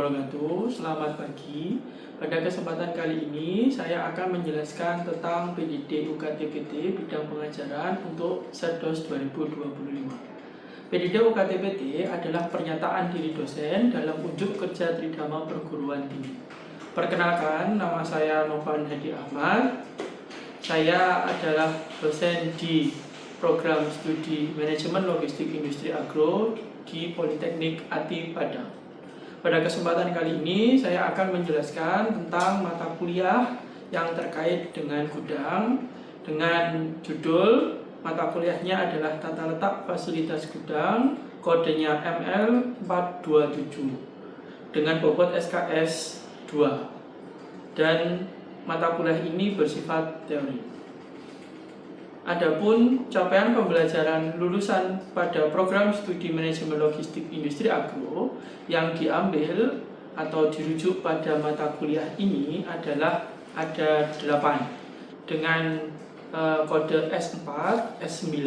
wabarakatuh. Selamat pagi. Pada kesempatan kali ini saya akan menjelaskan tentang PDD UKT-PT bidang pengajaran untuk Setdos 2025. PDD UKT-PT adalah pernyataan diri dosen dalam unjuk kerja Tridharma Perguruan Tinggi. Perkenalkan, nama saya Novan Hadi Ahmad. Saya adalah dosen di program studi Manajemen Logistik Industri Agro di Politeknik ATI Padang. Pada kesempatan kali ini saya akan menjelaskan tentang mata kuliah yang terkait dengan gudang dengan judul mata kuliahnya adalah Tata Letak Fasilitas Gudang, kodenya ML427 dengan bobot SKS 2, dan mata kuliah ini bersifat teori. Adapun capaian pembelajaran lulusan pada program studi Manajemen Logistik Industri Agro yang diambil atau dirujuk pada mata kuliah ini adalah ada 8 dengan kode S4, S9,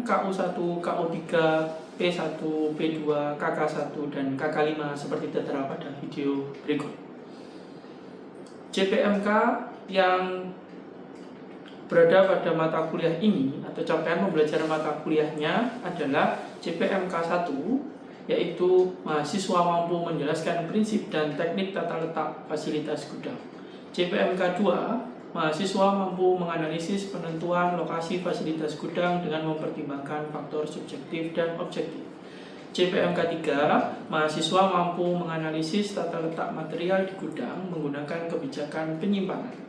KU1, KU3, P1, P2, KK1, dan KK5 seperti tertera pada video berikut. JPMK yang berada pada mata kuliah ini atau capaian pembelajaran mata kuliahnya adalah JPMK 1, yaitu mahasiswa mampu menjelaskan prinsip dan teknik tata letak fasilitas gudang. JPMK 2, mahasiswa mampu menganalisis penentuan lokasi fasilitas gudang dengan mempertimbangkan faktor subjektif dan objektif. JPMK 3, mahasiswa mampu menganalisis tata letak material di gudang menggunakan kebijakan penyimpanan.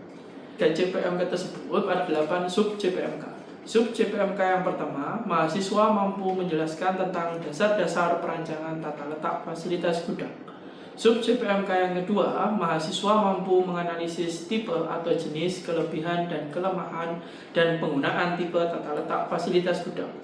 Dan JPMK tersebut ada 8 sub JPMK. Sub JPMK yang pertama, mahasiswa mampu menjelaskan tentang dasar-dasar perancangan tata letak fasilitas gudang. Sub JPMK yang kedua, mahasiswa mampu menganalisis tipe atau jenis, kelebihan dan kelemahan dan penggunaan tipe tata letak fasilitas gudang.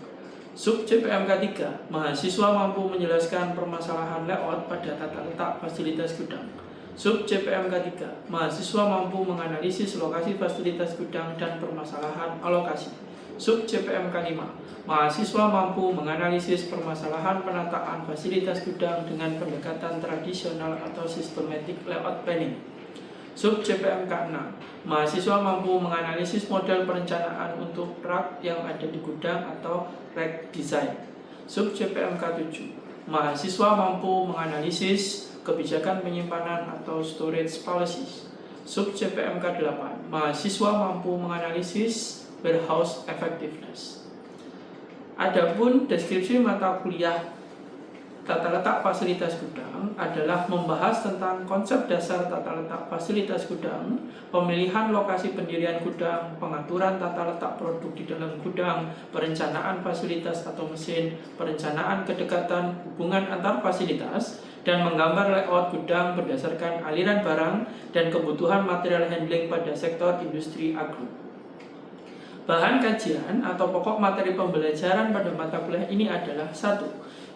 Sub JPMK 3, mahasiswa mampu menjelaskan permasalahan layout pada tata letak fasilitas gudang. Sub JPMK 3, mahasiswa mampu menganalisis lokasi fasilitas gudang dan permasalahan alokasi. Sub JPMK 5, mahasiswa mampu menganalisis permasalahan penataan fasilitas gudang dengan pendekatan tradisional atau systematic layout planning. Sub JPMK 6, mahasiswa mampu menganalisis model perencanaan untuk rak yang ada di gudang atau rack design. Sub JPMK 7, mahasiswa mampu menganalisis kebijakan penyimpanan atau storage policies. Sub JPMK 8, mahasiswa mampu menganalisis warehouse effectiveness. Adapun deskripsi mata kuliah tata letak fasilitas gudang adalah membahas tentang konsep dasar tata letak fasilitas gudang, pemilihan lokasi pendirian gudang, pengaturan tata letak produk di dalam gudang, perencanaan fasilitas atau mesin, perencanaan kedekatan hubungan antar fasilitas, dan menggambar layout gudang berdasarkan aliran barang dan kebutuhan material handling pada sektor industri agro. Bahan kajian atau pokok materi pembelajaran pada mata kuliah ini adalah 1.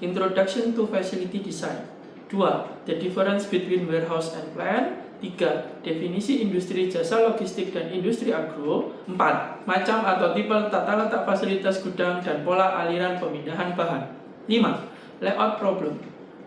Introduction to Facility Design. 2. The difference between warehouse and plant. 3. Definisi industri jasa logistik dan industri agro. 4. Macam atau tipe tata letak fasilitas gudang dan pola aliran pemindahan bahan. 5. Layout problem.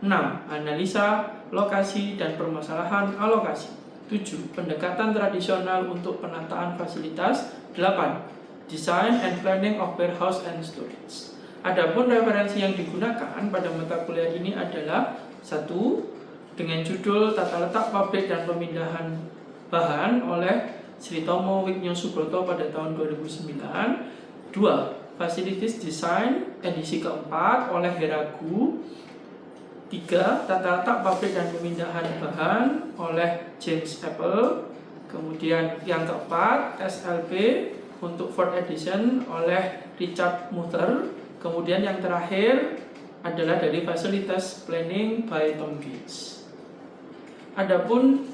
6. Analisa lokasi dan permasalahan alokasi. 7. Pendekatan tradisional untuk penataan fasilitas. 8. Design and planning of warehouse and storage. Adapun referensi yang digunakan pada mata kuliah ini adalah 1. Dengan judul Tata Letak Pabrik dan Pemindahan Bahan oleh Sritomo Wigno Subroto pada tahun 2009. 2. Facilities Design edisi keempat oleh Heragu. 3. Tata letak pabrik dan pemindahan bahan oleh James Apple. Kemudian yang keempat, SLP untuk 4th edition oleh Richard Mutter. Kemudian yang terakhir adalah dari Facilities Planning by Tom Gates. Adapun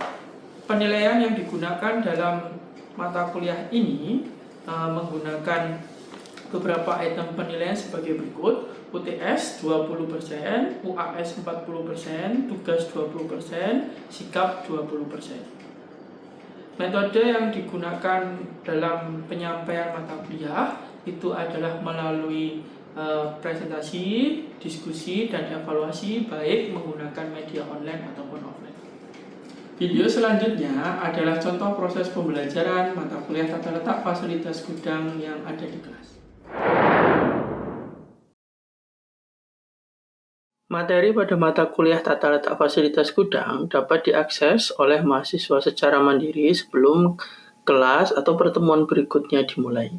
penilaian yang digunakan dalam mata kuliah ini menggunakan beberapa item penilaian sebagai berikut. UTS 20%, UAS 40%, tugas 20%, sikap 20%. Metode yang digunakan dalam penyampaian mata kuliah itu adalah melalui presentasi, diskusi, dan evaluasi baik menggunakan media online ataupun offline. Video selanjutnya adalah contoh proses pembelajaran mata kuliah tata letak fasilitas gudang yang ada di kelas. Materi pada mata kuliah tata letak fasilitas gudang dapat diakses oleh mahasiswa secara mandiri sebelum kelas atau pertemuan berikutnya dimulai.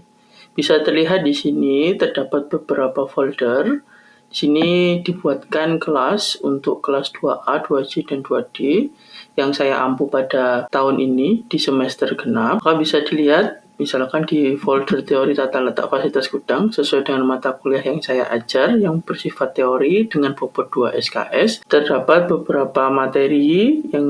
Bisa terlihat di sini terdapat beberapa folder. Di sini dibuatkan kelas untuk kelas 2A, 2C, dan 2D yang saya ampu pada tahun ini di semester genap. Maka bisa dilihat misalkan di folder teori tata letak fasilitas gudang sesuai dengan mata kuliah yang saya ajar yang bersifat teori dengan bobot 2 SKS. Terdapat beberapa materi yang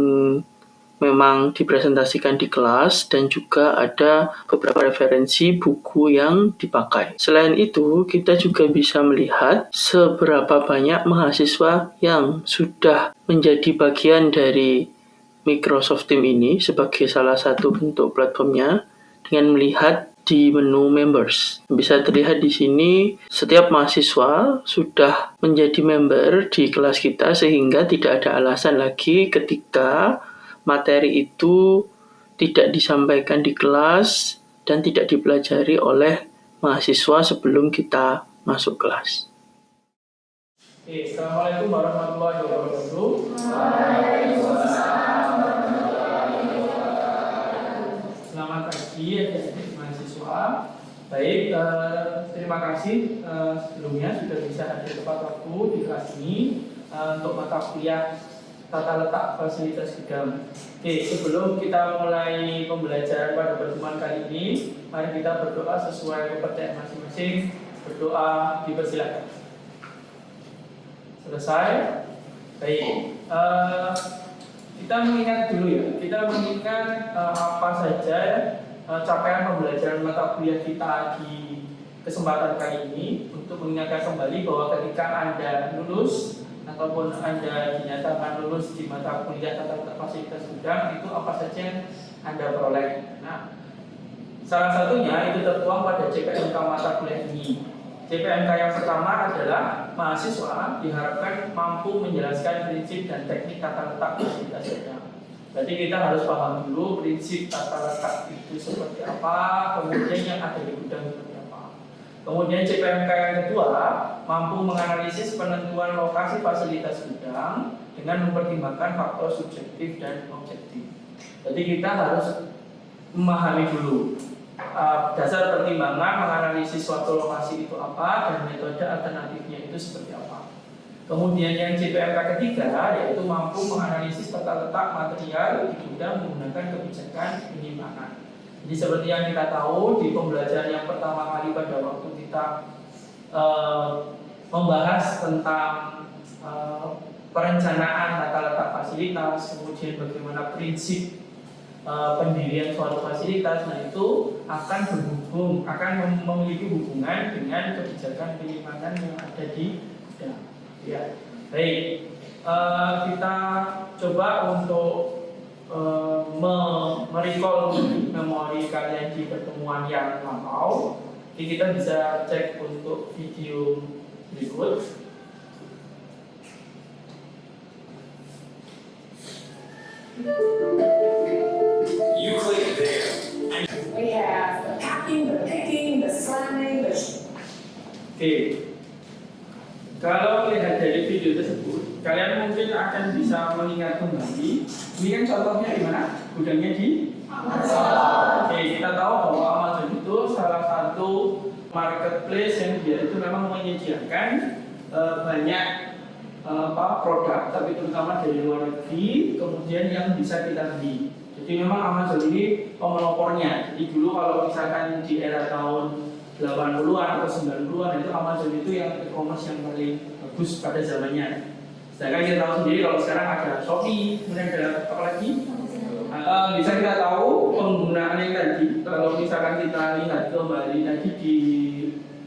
memang dipresentasikan di kelas dan juga ada beberapa referensi buku yang dipakai. Selain itu, kita juga bisa melihat seberapa banyak mahasiswa yang sudah menjadi bagian dari Microsoft Teams ini sebagai salah satu bentuk platformnya dengan melihat di menu members. Bisa terlihat di sini setiap mahasiswa sudah menjadi member di kelas kita sehingga tidak ada alasan lagi ketika materi itu tidak disampaikan di kelas dan tidak dipelajari oleh mahasiswa sebelum kita masuk kelas. Oke, Assalamualaikum warahmatullahi wabarakatuh. Selamat pagi adik-adik mahasiswa. Baik, terima kasih sebelumnya sudah bisa hadir tepat waktu di kelas ini untuk mata kuliah tata letak fasilitas gudang. Oke, sebelum kita mulai pembelajaran pada pertemuan kali ini, mari kita berdoa sesuai kepercayaan masing-masing. Berdoa dipersilakan. Selesai. Baik. Kita mengingat dulu ya. Kita mengingat apa saja capaian pembelajaran mata kuliah kita di kesempatan kali ini untuk mengingatkan kembali bahwa ketika Anda lulus ataupun Anda dinyatakan lulus di mata kuliah tata letak fasilitas gudang, itu apa saja yang Anda peroleh. Nah, salah satunya itu tertuang pada CPMK mata kuliah ini. CPMK yang pertama adalah mahasiswa diharapkan mampu menjelaskan prinsip dan teknik tata letak fasilitas gudang. Berarti kita harus paham dulu prinsip tata letak itu seperti apa, kemudian yang ada di gudang seperti apa. Kemudian CPMK yang kedua mampu menganalisis penentuan lokasi fasilitas gudang dengan mempertimbangkan faktor subjektif dan objektif. Jadi kita harus memahami dulu dasar pertimbangan menganalisis suatu lokasi itu apa dan metode alternatifnya itu seperti apa. Kemudian yang CPMK ketiga yaitu mampu menganalisis tata letak material di gudang menggunakan kebijakan penyimpangan. Jadi seperti yang kita tahu di pembelajaran yang pertama kali pada waktu kita membahas tentang perencanaan tata letak fasilitas, kemudian bagaimana prinsip pendirian suatu fasilitas, nah itu akan memiliki hubungan dengan kebijakan penyimpangan yang ada di gudang. Ya, baik. Kita coba untuk merecall memori kalian di pertemuan yang lampau. Jadi kita bisa cek untuk video berikut. You click there. We have the packing, the picking, the slamming, the... Oke. Kalau lihat dari video tersebut, kalian mungkin akan bisa mengingat kembali. Ini kan contohnya di mana? Gudangnya di Amazon. Oke, kita tahu bahwa Amazon itu salah satu marketplace yang dia itu memang menyediakan banyak produk, tapi terutama dari luar negeri, kemudian yang bisa kita beli. Jadi memang Amazon ini pemelopornya. Jadi dulu kalau misalkan di era tahun 80-an atau 90-an itu Amazon itu yang e-commerce yang paling bagus pada zamannya. Sedangkan kita tahu sendiri kalau sekarang ada Shopee, kemudian ada apa lagi? Bisa kita tahu penggunaan yang tadi. Kalau misalkan kita lihat kembali tadi di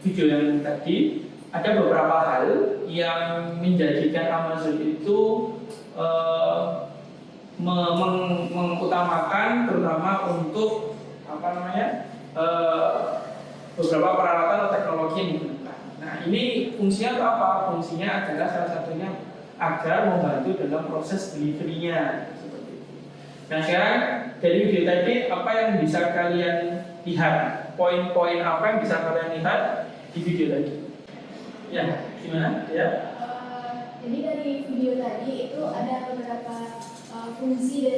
video yang tadi, ada beberapa hal yang menjadikan Amazon itu mengutamakan terutama untuk beberapa peralatan atau teknologi yang digunakan. Nah, ini fungsinya apa? Fungsinya adalah salah satunya agar membantu dalam proses delivery-nya seperti itu. Nah sekarang dari video tadi apa yang bisa kalian lihat? Poin-poin apa yang bisa kalian lihat di video tadi? Ya, gimana? Ya. Jadi dari video tadi itu ada beberapa fungsi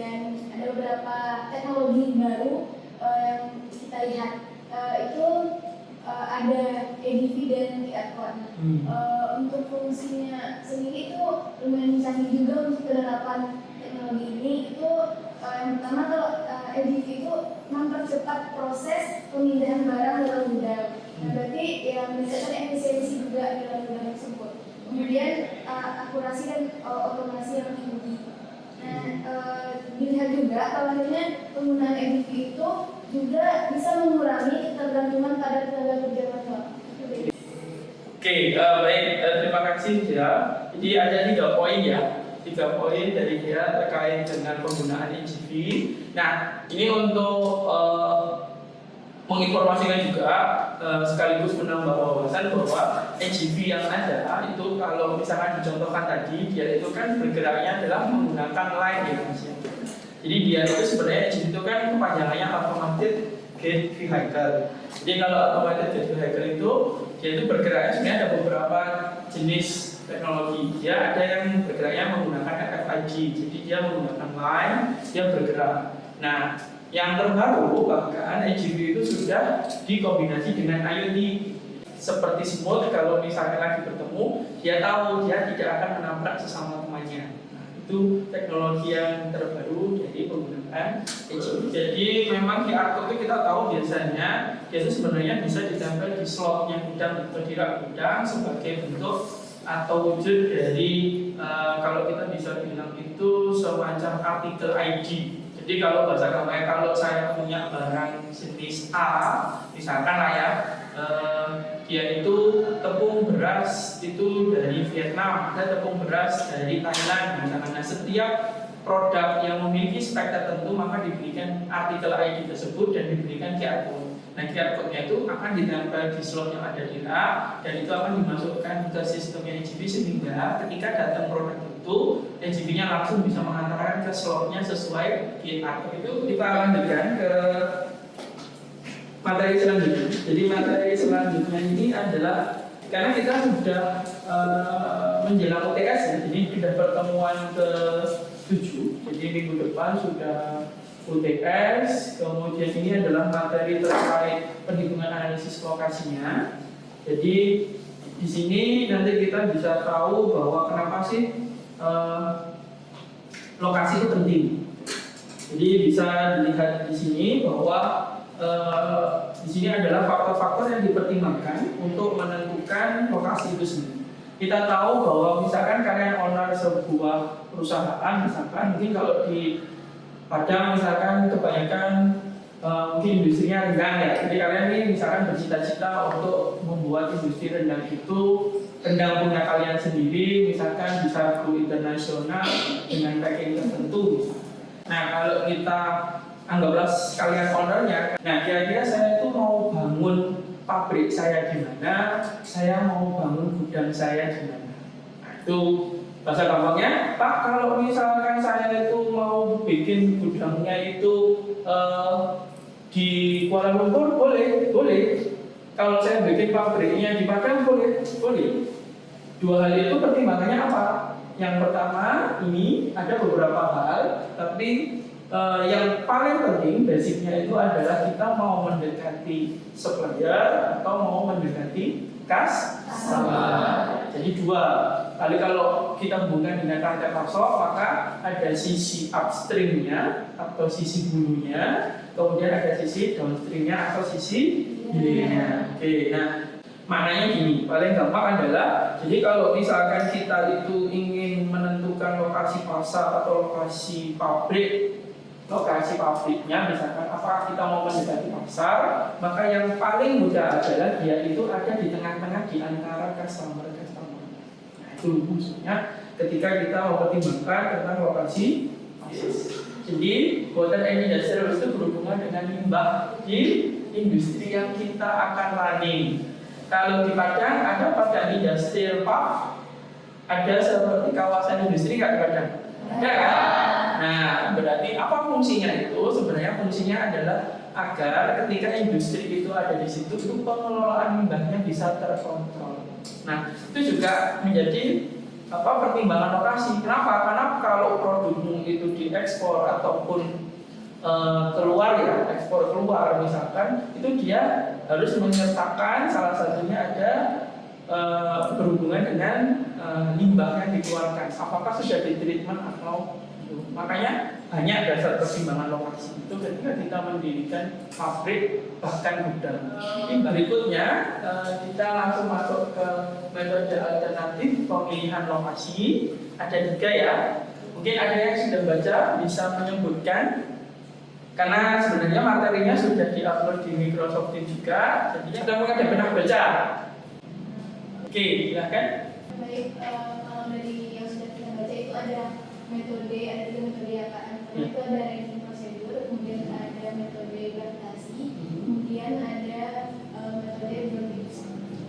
dan ada beberapa teknologi baru yang kita lihat. Itu ada ADV dan QR code. Untuk fungsinya sendiri itu lumayan canggih juga untuk penerapan teknologi ini. Itu yang pertama kalau ADV itu mempercepat proses pemindahan barang dalam gudang. Nah, berarti ya meningkatkan efisiensi juga di dalam gudang tersebut. Kemudian akurasi dan otomasi yang tinggi. Nah, dilihat juga bahwasanya penggunaan ADV itu juga bisa mengurangi ketergantungan pada tenaga kerja manual. Oke, baik, terima kasih ya. Jadi ada 3 poin ya, 3 poin dari dia terkait dengan penggunaan AGV. Nah, ini untuk menginformasikan juga sekaligus menambah wawasan bahwa AGV yang ada itu kalau misalkan dicontohkan tadi, dia itu kan bergeraknya adalah menggunakan line ya Mas ya. Jadi dia itu sebenarnya AGV itu kan kepanjangannya automated gate vehicle. Jadi kalau automated gate vehicle itu dia itu bergeraknya sebenarnya ada beberapa jenis teknologi. Dia ada yang bergeraknya menggunakan RFID. Jadi dia menggunakan line, dia bergerak. Nah, yang terbaru bahkan AGV itu sudah dikombinasi dengan IoT. Seperti smooth kalau misalnya lagi bertemu, dia tahu dia tidak akan menabrak sesama temannya. Itu teknologi yang terbaru dari penggunaan AGV. Jadi memang QR code itu kita tahu biasanya dia itu sebenarnya bisa ditempel di slotnya gudang atau di rak gudang sebagai bentuk atau wujud dari kalau kita bisa bilang itu semacam artikel ID. Jadi kalau bahasa kami, kalau saya punya barang jenis A, misalkan lah ya, dia itu tepung beras itu dari Vietnam, ada tepung beras dari Thailand. Nah, setiap produk yang memiliki spek tertentu maka diberikan artikel ID tersebut dan diberikan QR code. Nah, QR code-nya itu akan ditempel di slot yang ada di rak dan itu akan dimasukkan ke sistemnya AGV sehingga ketika datang produk itu AGV-nya langsung bisa mengantarkan ke slotnya sesuai QR code. Itu kita lanjutkan ke materi selanjutnya. Jadi materi selanjutnya ini adalah karena kita sudah menjelang UTS ya, jadi sudah pertemuan ke-7. Jadi minggu depan sudah UTS, kemudian ini adalah materi terkait perhitungan analisis lokasinya. Jadi di sini nanti kita bisa tahu bahwa kenapa sih lokasi itu penting. Jadi bisa dilihat di sini bahwa di sini adalah faktor-faktor yang dipertimbangkan untuk menentukan lokasi itu sendiri. Kita tahu bahwa misalkan kalian owner sebuah perusahaan, misalkan mungkin kalau di Padang misalkan kebanyakan mungkin industrinya rendang ya. Jadi kalian ini misalkan bercita-cita untuk membuat industri rendang itu rendang punya kalian sendiri, misalkan bisa go internasional dengan packing tertentu. Nah kalau kita anggaplah kalian ownernya, nah kira-kira saya itu mau bangun pabrik saya di mana, saya mau bangun gudang saya di mana. Nah, itu bahasa gampangnya, Pak, kalau misalkan saya itu mau bikin gudangnya itu di Kuala Lumpur, boleh. Kalau saya bikin pabriknya di Padang, boleh. Dua hal itu pertimbangannya apa? Yang pertama, ini ada beberapa hal, tapi yang paling penting basicnya itu adalah kita mau mendekati supplier atau mau mendekati customer. Jadi dua. Kali kalau kita hubungkan dengan rantai pasok, maka ada sisi upstreamnya atau sisi hulunya, kemudian ada sisi downstreamnya atau sisi hilirnya. Oke, nah maknanya gini, paling gampang adalah, jadi kalau misalkan kita itu ingin menentukan lokasi pasar atau lokasi pabriknya, misalkan apakah kita mau mendekati pasar, maka yang paling mudah adalah dia itu ada di tengah-tengah di antara customer. Nah itu maksudnya ketika kita mempertimbangkan tentang lokasi pasar. Jadi water and industrial itu berhubungan dengan limbah di industri yang kita akan running. Kalau di Padang ada Padang Industrial Park, ada seperti kawasan industri nggak di Padang? Ada kan? Nah, berarti apa fungsinya itu? Sebenarnya fungsinya adalah agar ketika industri itu ada di situ, itu pengelolaan limbahnya bisa terkontrol. Nah, itu juga menjadi pertimbangan lokasi. Kenapa? Karena kalau produkmu itu diekspor ataupun keluar ya, ekspor keluar misalkan, itu dia harus menyertakan salah satunya ada berhubungan dengan limbah yang dikeluarkan. Apakah sudah ditreatment atau belum? Makanya banyak dasar pertimbangan lokasi itu ketika kita mendirikan pabrik bahkan gudang. Ini berikutnya kita langsung masuk ke metode alternatif pemilihan lokasi. Ada 3 ya. Mungkin ada yang sudah baca bisa menyebutkan. Karena sebenarnya materinya sudah diupload di Microsoft Teams juga, jadi sudah mengenai pernah baca. Oke, silakan. Baik, kalau dari yang sudah kita baca itu ada metode, ada 3 metode ya Pak. Itu ada ranking prosedur, kemudian ada metode gravitasi, kemudian ada metode Brownian.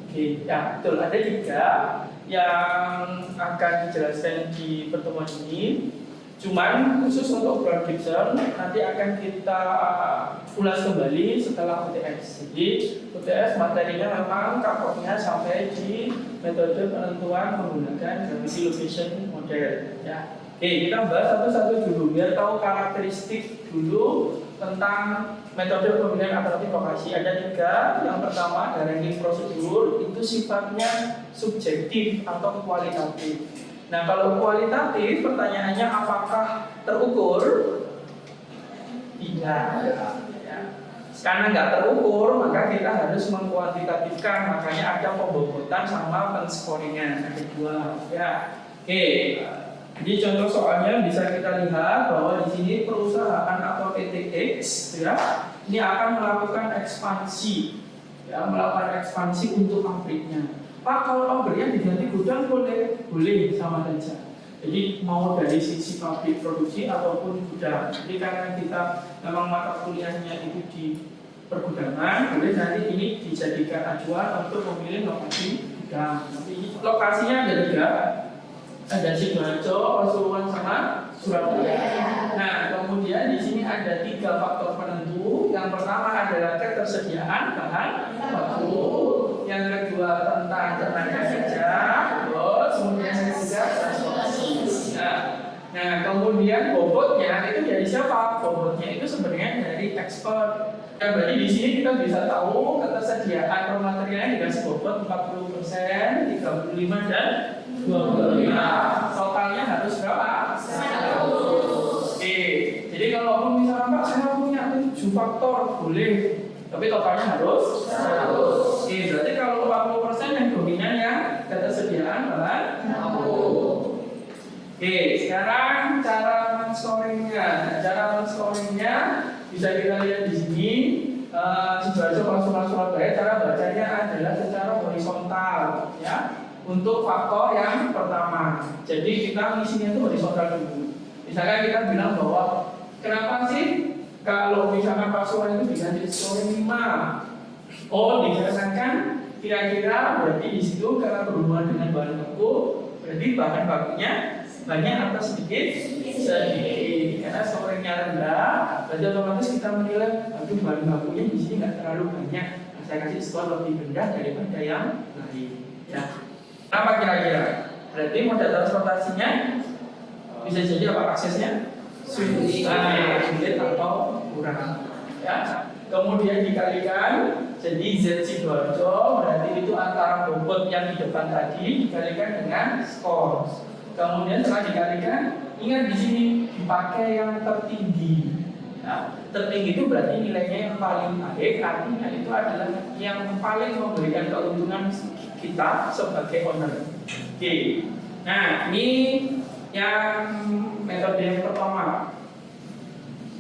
Oke, ya betul. Ada 3 yang akan dijelaskan di pertemuan ini. Cuman khusus untuk Brown Gibson nanti akan kita ulas kembali setelah UTS. Jadi UTS materinya memang covernya sampai di metode penentuan menggunakan gravity location model. Ya. Oke, kita bahas satu-satu dulu biar tahu karakteristik dulu tentang metode pemilihan alternatif lokasi. Ada 3. Yang pertama ada ranking prosedur, itu sifatnya subjektif atau kualitatif. Nah, kalau kualitatif pertanyaannya apakah terukur? Tidak. Ya. Karena nggak terukur, maka kita harus mengkuantitatifkan. Makanya ada pembobotan sama penscoringan. Ada 2. Ya. Oke. Jadi contoh soalnya bisa kita lihat bahwa di sini perusahaan atau PT X ya, ini akan melakukan ekspansi. Ya, melakukan ekspansi untuk pabriknya. Pak, kalau pabriknya diganti gudang boleh sama saja. Jadi mau dari sisi pabrik produksi ataupun gudang. Jadi karena kita memang mata kuliahnya itu di pergudangan, boleh nanti ini dijadikan acuan untuk memilih lokasi gudang. Tapi lokasinya ada 3, ada Sidoarjo, Pasuruan sama Surabaya. Nah, kemudian di sini ada 3 faktor penentu. Yang pertama adalah ketersediaan bahan baku. Yang kedua tentang tenaga kerja, kemudian yang ketiga transportasi. Nah, kemudian bobotnya itu dari siapa? Bobotnya itu sebenarnya dari ekspor. Nah, berarti di sini kita bisa tahu ketersediaan raw materialnya dikasih bobot 40%, 35 dan 25. Totalnya harus berapa? 100. Oke, jadi kalau misalnya Pak saya punya 7 faktor boleh. Tapi totalnya harus 100. Oke, berarti kalau 40% yang dominan yang ketersediaan bahan baku. Oke, sekarang cara men-scoringnya. Nah, cara men-scoringnya bisa kita lihat di sini. Sidoarjo Pasuruan Surabaya cara bacanya adalah secara horizontal, ya. Untuk faktor yang pertama. Jadi kita ngisinya itu horizontal dulu. Misalkan kita bilang bahwa kenapa sih kalau misalkan Pasuruan itu diganti scoring 5? Oh, dikarenakan kira-kira berarti di situ karena berhubungan dengan bahan baku, berarti bahan bakunya banyak atau sedikit? Sedikit. Karena scoringnya rendah, berarti otomatis kita menilai, aduh bahan bakunya di sini nggak terlalu banyak. Nah, saya kasih skor lebih rendah daripada yang lain. Ya. Apa kira-kira? Berarti moda transportasinya bisa jadi apa aksesnya? Sulit atau kurang. Ya. Kemudian dikalikan, jadi Z Sidoarjo berarti itu antara bobot yang di depan tadi dikalikan dengan skor. Kemudian setelah dikalikan, ingat di sini dipakai yang tertinggi. Nah, tertinggi itu berarti nilainya yang paling baik, artinya itu adalah yang paling memberikan keuntungan kita sebagai owner. Oke. Nah, ini yang metode yang pertama.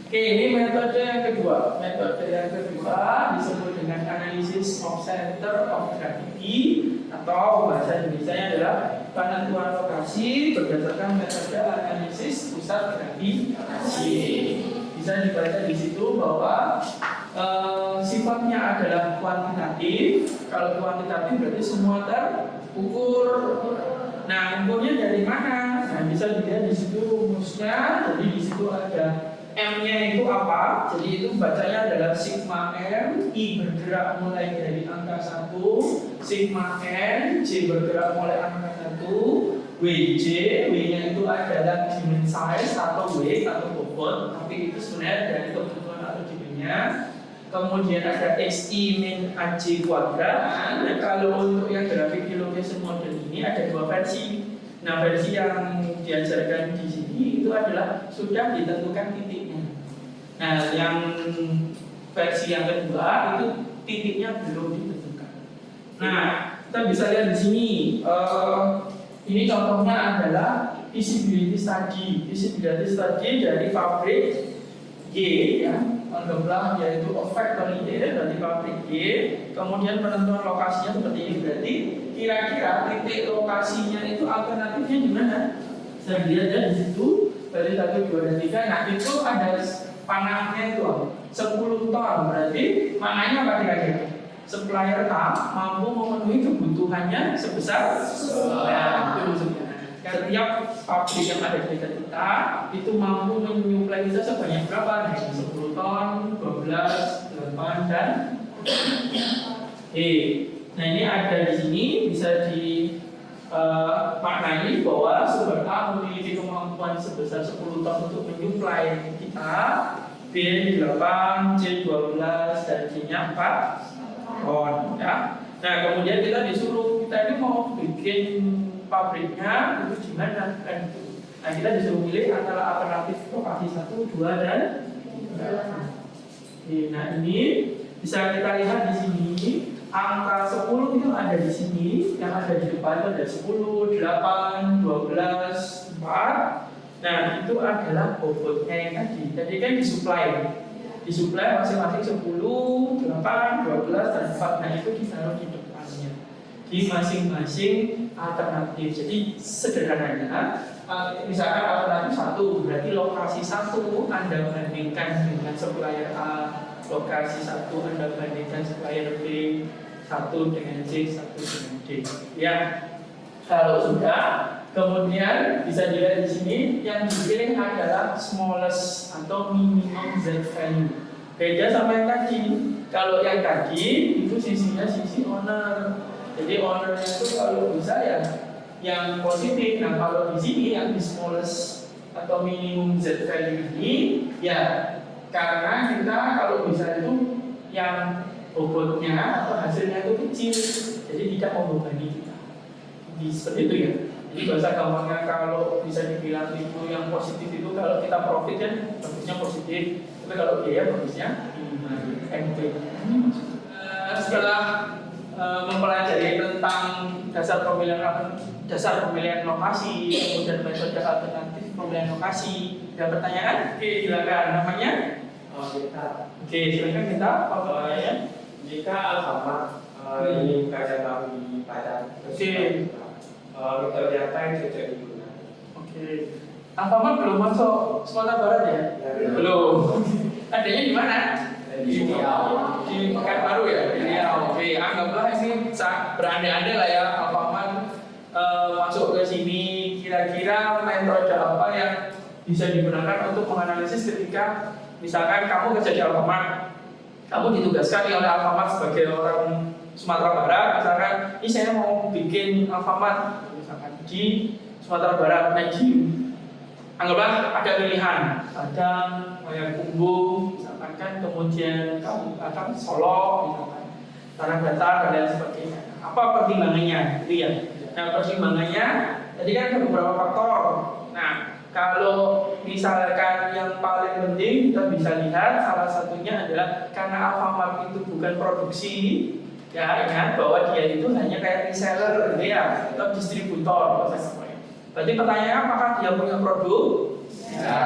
Oke, ini metode yang kedua. Metode yang kedua disebut dengan analysis of center of gravity atau bahasa Indonesia adalah penentuan lokasi berdasarkan metode analisis pusat gravitasi. Bisa dibaca di situ bahwa sifatnya adalah kuantitatif. Kalau kuantitatif berarti semua terukur. Nah, ukurnya dari mana? Nah, bisa dilihat di situ rumusnya. Jadi di situ itu ada M-nya itu apa? Jadi itu bacanya adalah sigma M, I bergerak mulai dari angka 1, sigma N, J bergerak mulai angka 1, WJ, W-nya itu adalah dimension size atau weight atau bobot, tapi itu sebenarnya dari kebutuhan atau demand-nya. Kemudian ada XI min AJ kuadrat. Nah, kalau untuk yang grafik location model ini ada dua versi. Nah, versi yang diajarkan di sini itu adalah sudah ditentukan titiknya. Nah, yang versi yang kedua itu titiknya belum ditentukan. Nah, kita bisa lihat di sini. Ini contohnya adalah feasibility study. Feasibility study dari pabrik G, ya, anggaplah yaitu factory A dari pabrik G. Kemudian penentuan lokasinya seperti ini. Berarti kira-kira titik lokasinya itu alternatifnya di mana? Saya lihat ya di situ dari 1, 2, dan 3. Nah, itu ada panahnya itu 10 ton. Berarti maknanya apa kira-kira? Supplier A mampu memenuhi kebutuhannya sebesar ya, itu maksudnya. Setiap pabrik yang ada di dekat kita itu mampu menyuplai kita sebanyak berapa? Nah, 10 ton, 12, 8, dan E. Nah, ini ada di sini bisa maknai bahwa sumber A memiliki kemampuan sebesar 10 ton untuk menyuplai kita, B 8, C 12, dan C-nya 4 ton, ya. Nah, kemudian kita disuruh, kita ini mau bikin pabriknya itu di mana kan itu. Nah, kita disuruh pilih antara alternatif lokasi 1, 2, dan 3. Nah, ini bisa kita lihat di sini. Angka 10 itu ada di sini, yang ada di depan itu ada 10, 8, 12, 4. Nah, itu adalah bobotnya yang tadi. Jadi kan disuplai masing-masing 10, 8, 12, dan 4. Nah, itu ditaruh di depannya di masing-masing alternatif. Jadi sederhananya, misalkan alternatif 1 berarti lokasi 1 Anda bandingkan dengan supplier A, lokasi 1 Anda bandingkan supplier B, 1 dengan C, 1 dengan D. Ya, kalau sudah, kemudian bisa dilihat di sini yang dipilih adalah smallest atau minimum Z value. Beda sama yang tadi. Kalau yang tadi itu sisinya sisi owner. Jadi ownernya itu kalau bisa ya yang positif. Nah, kalau di sini yang di smallest atau minimum Z value ini ya karena kita kalau bisa itu yang bobotnya atau hasilnya itu kecil, jadi tidak membebani kita. Seperti itu ya. Jadi bahasa gampangnya kalau bisa dibilang itu yang positif itu kalau kita profit kan bagusnya positif, tapi kalau biaya bagusnya NP. Setelah mempelajari tentang dasar pemilihan lokasi, kemudian metode alternatif pemilihan lokasi. Ada pertanyaan? Oke, silakan. Namanya? Oke, silakan kita. Apa ya? Jika Alfamart ingin kerja tahu di Padang, metode apa yang cocok digunakan? Oke, Alfamart belum masuk Sumatera Barat ya? Belum. Adanya di mana? Di Riau. Di Pekanbaru ya? Di Riau. Oke, anggaplah ini berandai-andai lah ya Alfamart masuk ke sini. Kira-kira metode apa yang bisa digunakan untuk menganalisis ketika misalkan kamu kerja di Alfamart, kamu ditugaskan oleh Alfamart sebagai orang Sumatera Barat, misalkan ini saya mau bikin Alfamart misalkan di Sumatera Barat, anggaplah ada pilihan Padang, Payakumbuh, misalkan kan, kemudian kamu akan Solo, misalkan Tanah Datar dan lain sebagainya. Apa pertimbangannya? Gitu ya. Nah, pertimbangannya tadi kan ada beberapa faktor. Nah, kalau misalkan yang paling penting kita bisa lihat salah satunya adalah karena Alfamart itu bukan produksi, ya ingat bahwa dia itu hanya kayak reseller gitu ya, atau distributor. Berarti pertanyaannya apakah dia punya produk? Ya.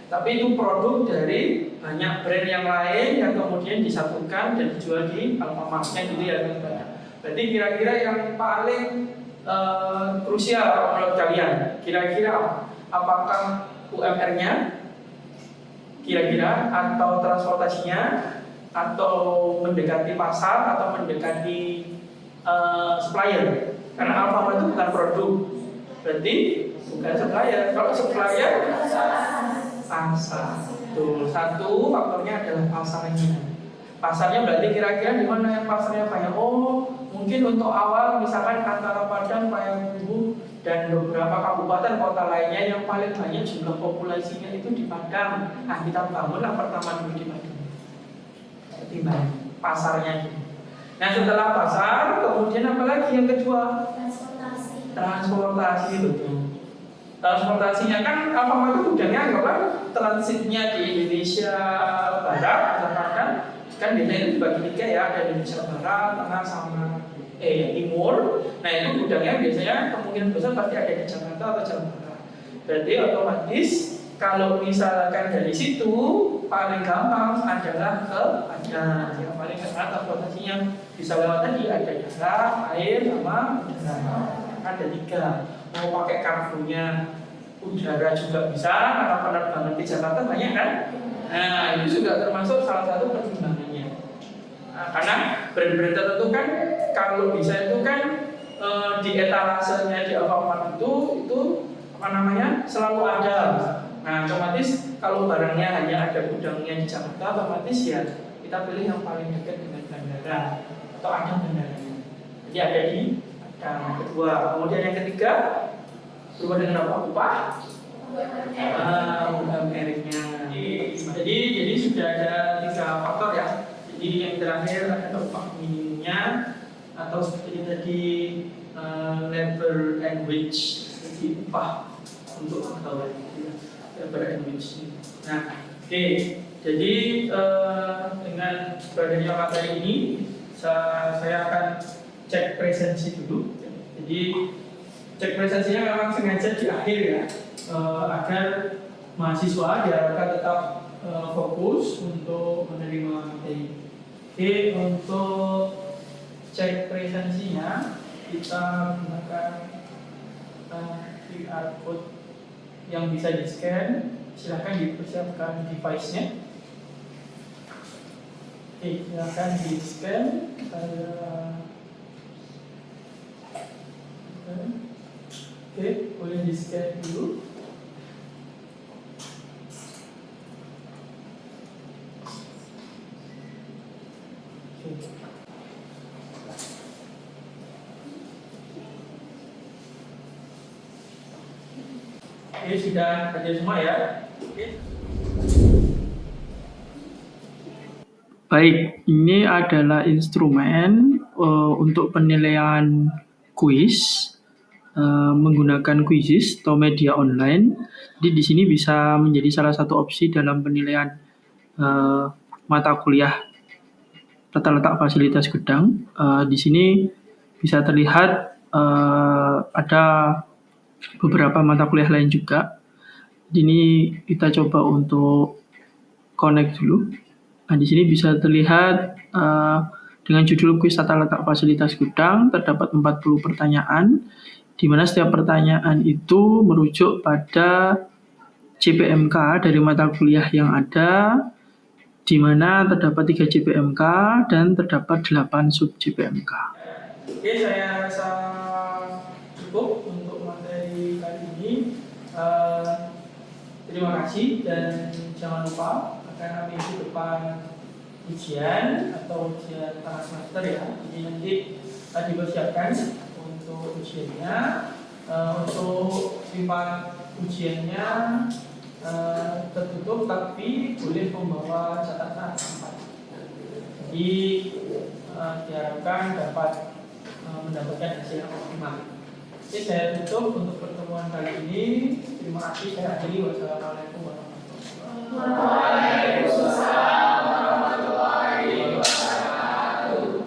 Tapi itu produk dari banyak brand yang lain yang kemudian disatukan dan dijual di Alfamart-nya gitu ya teman-teman. Berarti kira-kira yang paling krusial menurut kalian, kira-kira apakah UMR-nya, kira-kira atau transportasinya, atau mendekati pasar, atau mendekati supplier? Karena Alfamart itu bukan produk, berarti bukan supplier. Kalau supplier pasar. Tuh, satu faktornya adalah pasarnya. Pasarnya berarti kira-kira di mana yang pasarnya banyak? Oh, mungkin untuk awal misalkan antara Padang, Payakumbuh, dan beberapa kabupaten kota lainnya yang paling banyak jumlah populasinya itu di Padang. Nah, kita bangunlah pertama dulu di Padang. Ketimbang pasarnya. Nah, setelah pasar, kemudian apa lagi yang kedua? Transportasi, betul. Transportasinya kan Alfamart itu gudangnya anggaplah transitnya di Indonesia Barat, misalkan kan biasanya itu dibagi tiga ya, ada Indonesia Barat, Tengah sama Timur. Nah itu gudangnya biasanya kemungkinan besar pasti ada di Jakarta atau Jawa Barat. Berarti otomatis kalau misalkan dari situ paling gampang adalah ke Padang. Yang paling gampang transportasinya bisa lewat tadi ada darat, air sama udara. Ada tiga. Mau pakai kargonya udara juga bisa, karena penerbangan di Jakarta banyak kan? Nah itu juga termasuk salah satu pertimbangannya. Nah, karena brand-brand tertentu kan kalau bisa itu kan di etalasenya di Alfamart itu apa namanya selalu ada. Nah otomatis kalau barangnya hanya ada gudangnya di Jakarta, otomatis ya kita pilih yang paling dekat dengan bandara atau ada bandaranya. Jadi ada di yang kedua, kemudian yang ketiga berubah dengan apa? Upah mereknya. Jadi sudah ada 3 faktor ya. Jadi yang terakhir ada upah minimumnya atau seperti tadi labor and wage, jadi upah untuk pegawai labor and wage. Nah, oke. Jadi dengan adanya materi ini saya akan cek presensi dulu. Jadi cek presensinya memang sengaja di akhir ya, agar mahasiswa diharapkan tetap fokus untuk menerima materi. Oke, untuk cek presensinya kita gunakan QR code yang bisa di scan. Silahkan dipersiapkan device-nya. Oke, silahkan di scan. Oke, boleh di scan dulu. Oke, sudah hadir semua ya. Oke. Baik, ini adalah instrumen untuk penilaian kuis menggunakan Quizizz atau media online. Jadi di sini bisa menjadi salah satu opsi dalam penilaian mata kuliah tata letak fasilitas gudang. Di sini bisa terlihat ada beberapa mata kuliah lain juga. Ini kita coba untuk connect dulu. Nah, di sini bisa terlihat dengan judul kuis tata letak fasilitas gudang terdapat 40 pertanyaan, di mana setiap pertanyaan itu merujuk pada CPMK dari mata kuliah yang ada, di mana terdapat 3 CPMK dan terdapat 8 sub CPMK. Oke, saya rasa cukup untuk materi kali ini. Terima kasih dan jangan lupa akan minggu depan ujian atau ujian tengah semester ya. Jadi nanti dipersiapkan untuk ujiannya. Untuk sifat ujiannya tertutup tapi boleh membawa catatan. Jadi diharapkan dapat mendapatkan hasil yang optimal. Oke, saya tutup untuk pertemuan kali ini. Terima kasih. Saya akhiri. Wassalamualaikum warahmatullahi wabarakatuh.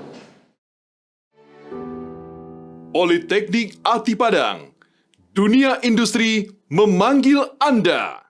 Politeknik Ati Padang, dunia industri memanggil Anda.